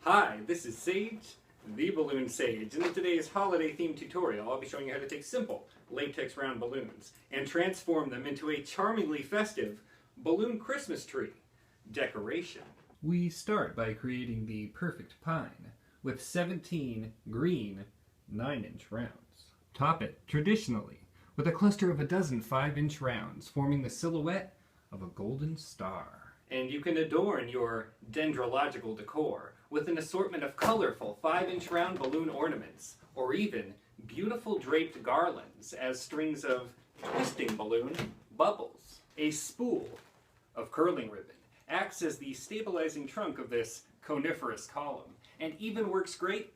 Hi, this is Sage, the Balloon Sage, and in today's holiday-themed tutorial, I'll be showing you how to take simple latex round balloons and transform them into a charmingly festive balloon Christmas tree decoration. We start by creating the perfect pine with 17 green 9-inch rounds. Top it traditionally with a cluster of a dozen 5-inch rounds forming the silhouette of a golden star. And you can adorn your dendrological decor with an assortment of colorful 5-inch round balloon ornaments, or even beautiful draped garlands as strings of twisting balloon bubbles. A spool of curling ribbon acts as the stabilizing trunk of this coniferous column, and even works great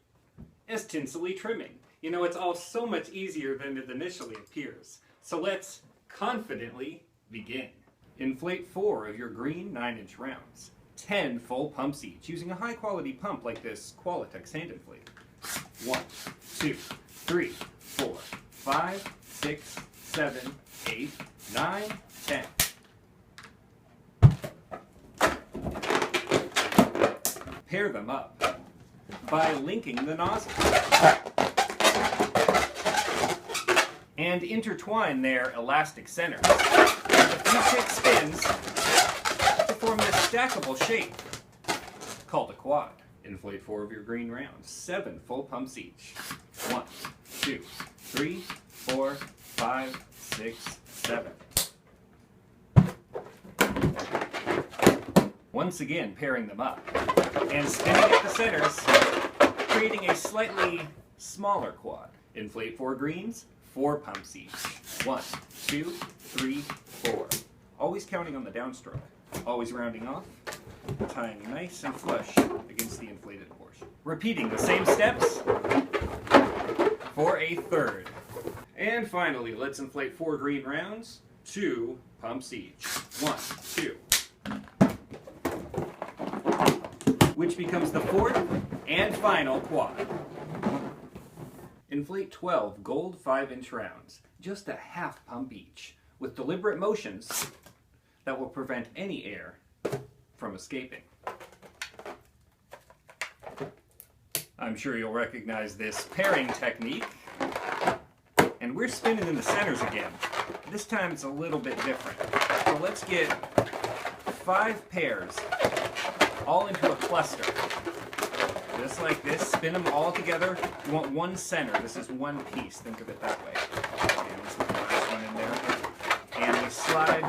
as tinselly trimming. You know, it's all so much easier than it initially appears. So let's confidently begin. Inflate 4 of your green 9-inch rounds. 10 full pumps each, using a high-quality pump like this Qualitex hand inflate. 1, 2, 3, 4, 5, 6, 7, 8, 9, 10. Pair them up by linking the nozzle and intertwine their elastic centers with a few quick spins to form this stackable shape called a quad. Inflate 4 of your green rounds. 7 full pumps each. 1, 2, 3, 4, 5, 6, 7. Once again, pairing them up and spinning at the centers, creating a slightly smaller quad. Inflate 4 greens, 4 pumps each. 1, 2, 3, 4. Always counting on the downstroke. Always rounding off, tying nice and flush against the inflated portion. Repeating the same steps for a third. And finally, let's inflate 4 green rounds, 2 pumps each. 1, 2. Which becomes the fourth and final quad. Inflate 12 gold 5-inch rounds, just a half pump each, with deliberate motions that will prevent any air from escaping. I'm sure you'll recognize this pairing technique. And we're spinning in the centers again. This time it's a little bit different. So let's get 5 pairs all into a cluster. Just like this, spin them all together. You want one center. This is one piece. Think of it that way. And let's put the last one in there. And we slide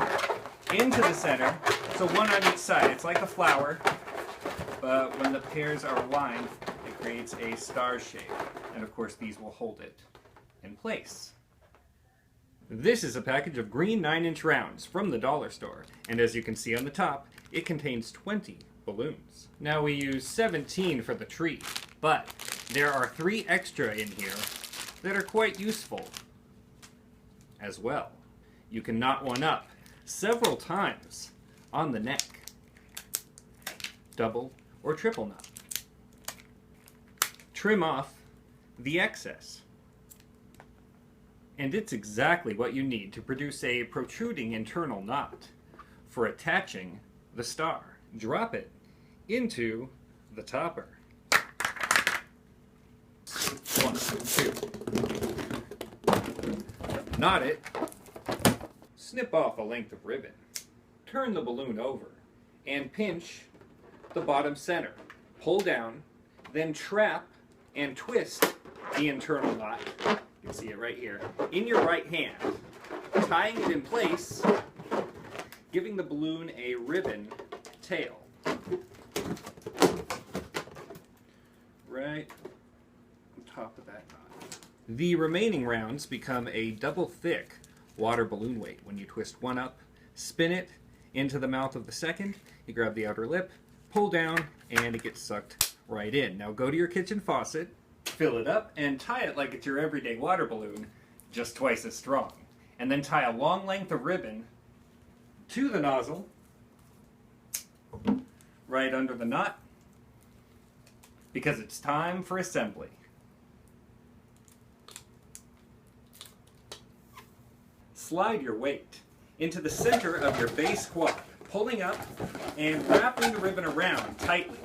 into the center. So one on each side. It's like a flower, but when the pairs are aligned, it creates a star shape. And of course, these will hold it in place. This is a package of green 9-inch rounds from the dollar store. And as you can see on the top, it contains 20 balloons. Now we use 17 for the tree, but there are 3 extra in here that are quite useful as well. You can knot one up several times on the neck. Double or triple knot. Trim off the excess. And it's exactly what you need to produce a protruding internal knot for attaching the star. Drop it into the topper. 1, 2. Knot it. Snip off a length of ribbon. Turn the balloon over and pinch the bottom center. Pull down, then trap and twist the internal knot. You can see it right here. In your right hand, tying it in place, giving the balloon a ribbon tail. Right on top of that knot. The remaining rounds become a double thick water balloon weight. When you twist one up, spin it into the mouth of the second, you grab the outer lip, pull down, and it gets sucked right in. Now go to your kitchen faucet, fill it up, and tie it like it's your everyday water balloon, just twice as strong. And then tie a long length of ribbon to the nozzle, right under the knot, because it's time for assembly. Slide your weight into the center of your base quad, pulling up and wrapping the ribbon around tightly.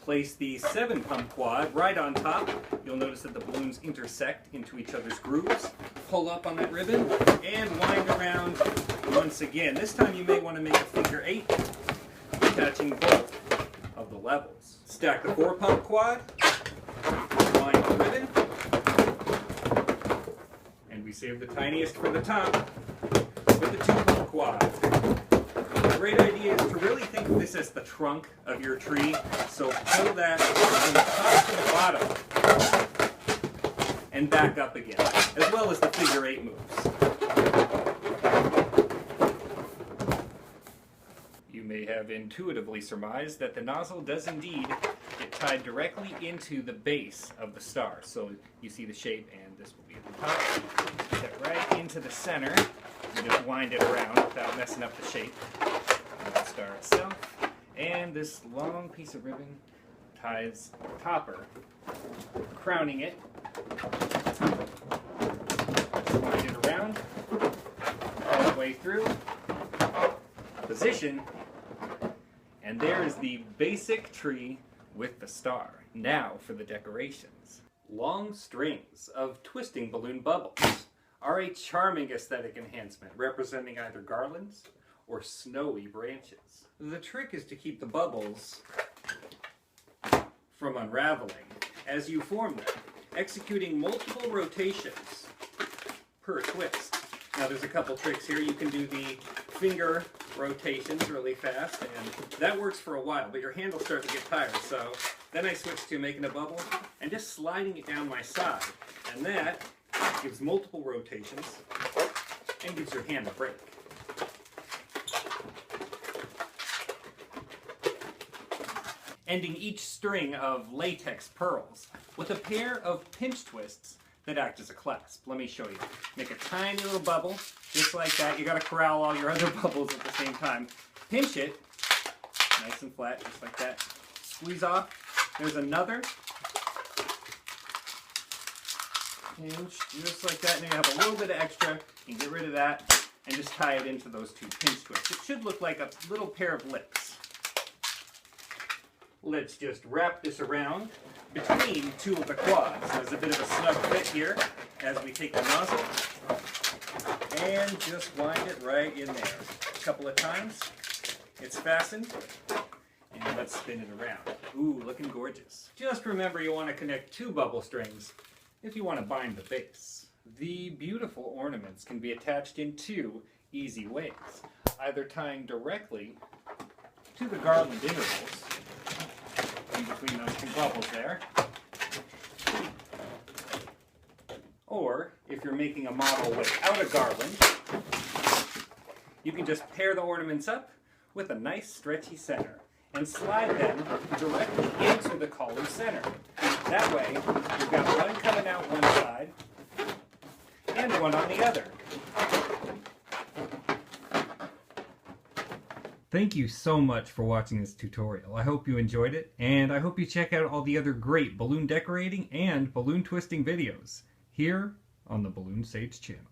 Place the 7-pump quad right on top. You'll notice that the balloons intersect into each other's grooves. Pull up on that ribbon and wind around once again. This time you may want to make a figure 8, attaching both of the levels. Stack the 4-pump quad, wind the ribbon, and we save the tiniest for the top with the 2-pump quad. A great idea is to really think of this as the trunk of your tree, so pull that from the top to the bottom and back up again, as well as the figure 8 moves. You may have intuitively surmised that the nozzle does indeed get tied directly into the base of the star. So you see the shape, and this will be at the top. Put that right into the center. You just wind it around without messing up the shape of the star itself. And this long piece of ribbon ties the topper, crowning it. Wind it around all the way through. Position. And there is the basic tree with the star. Now for the decorations. Long strings of twisting balloon bubbles are a charming aesthetic enhancement, representing either garlands or snowy branches. The trick is to keep the bubbles from unraveling as you form them, executing multiple rotations per twist. Now there's a couple tricks here. You can do the finger rotations really fast, and that works for a while, but your hand will start to get tired. So then I switch to making a bubble and just sliding it down my side, and that gives multiple rotations and gives your hand a break. Ending each string of latex pearls with a pair of pinch twists that act as a clasp. Let me show you. Make a tiny little bubble, just like that. You gotta corral all your other bubbles at the same time. Pinch it, nice and flat, just like that. Squeeze off. There's another. Pinch, just like that. And then you have a little bit of extra. You can get rid of that and just tie it into those 2 pinch twists. It should look like a little pair of lips. Let's just wrap this around between 2 of the quads. There's a bit of a snug fit here as we take the nozzle and just wind it right in there. A couple of times. It's fastened. And let's spin it around. Ooh, looking gorgeous. Just remember you want to connect 2 bubble strings if you want to bind the base. The beautiful ornaments can be attached in 2 easy ways. Either tying directly to the garland intervals in between those 2 bubbles there. Or, if you're making a model without a garland, you can just pair the ornaments up with a nice stretchy center and slide them directly into the collar center. That way, you've got one coming out one side and one on the other. Thank you so much for watching this tutorial. I hope you enjoyed it, and I hope you check out all the other great balloon decorating and balloon twisting videos here on the Balloon Sage channel.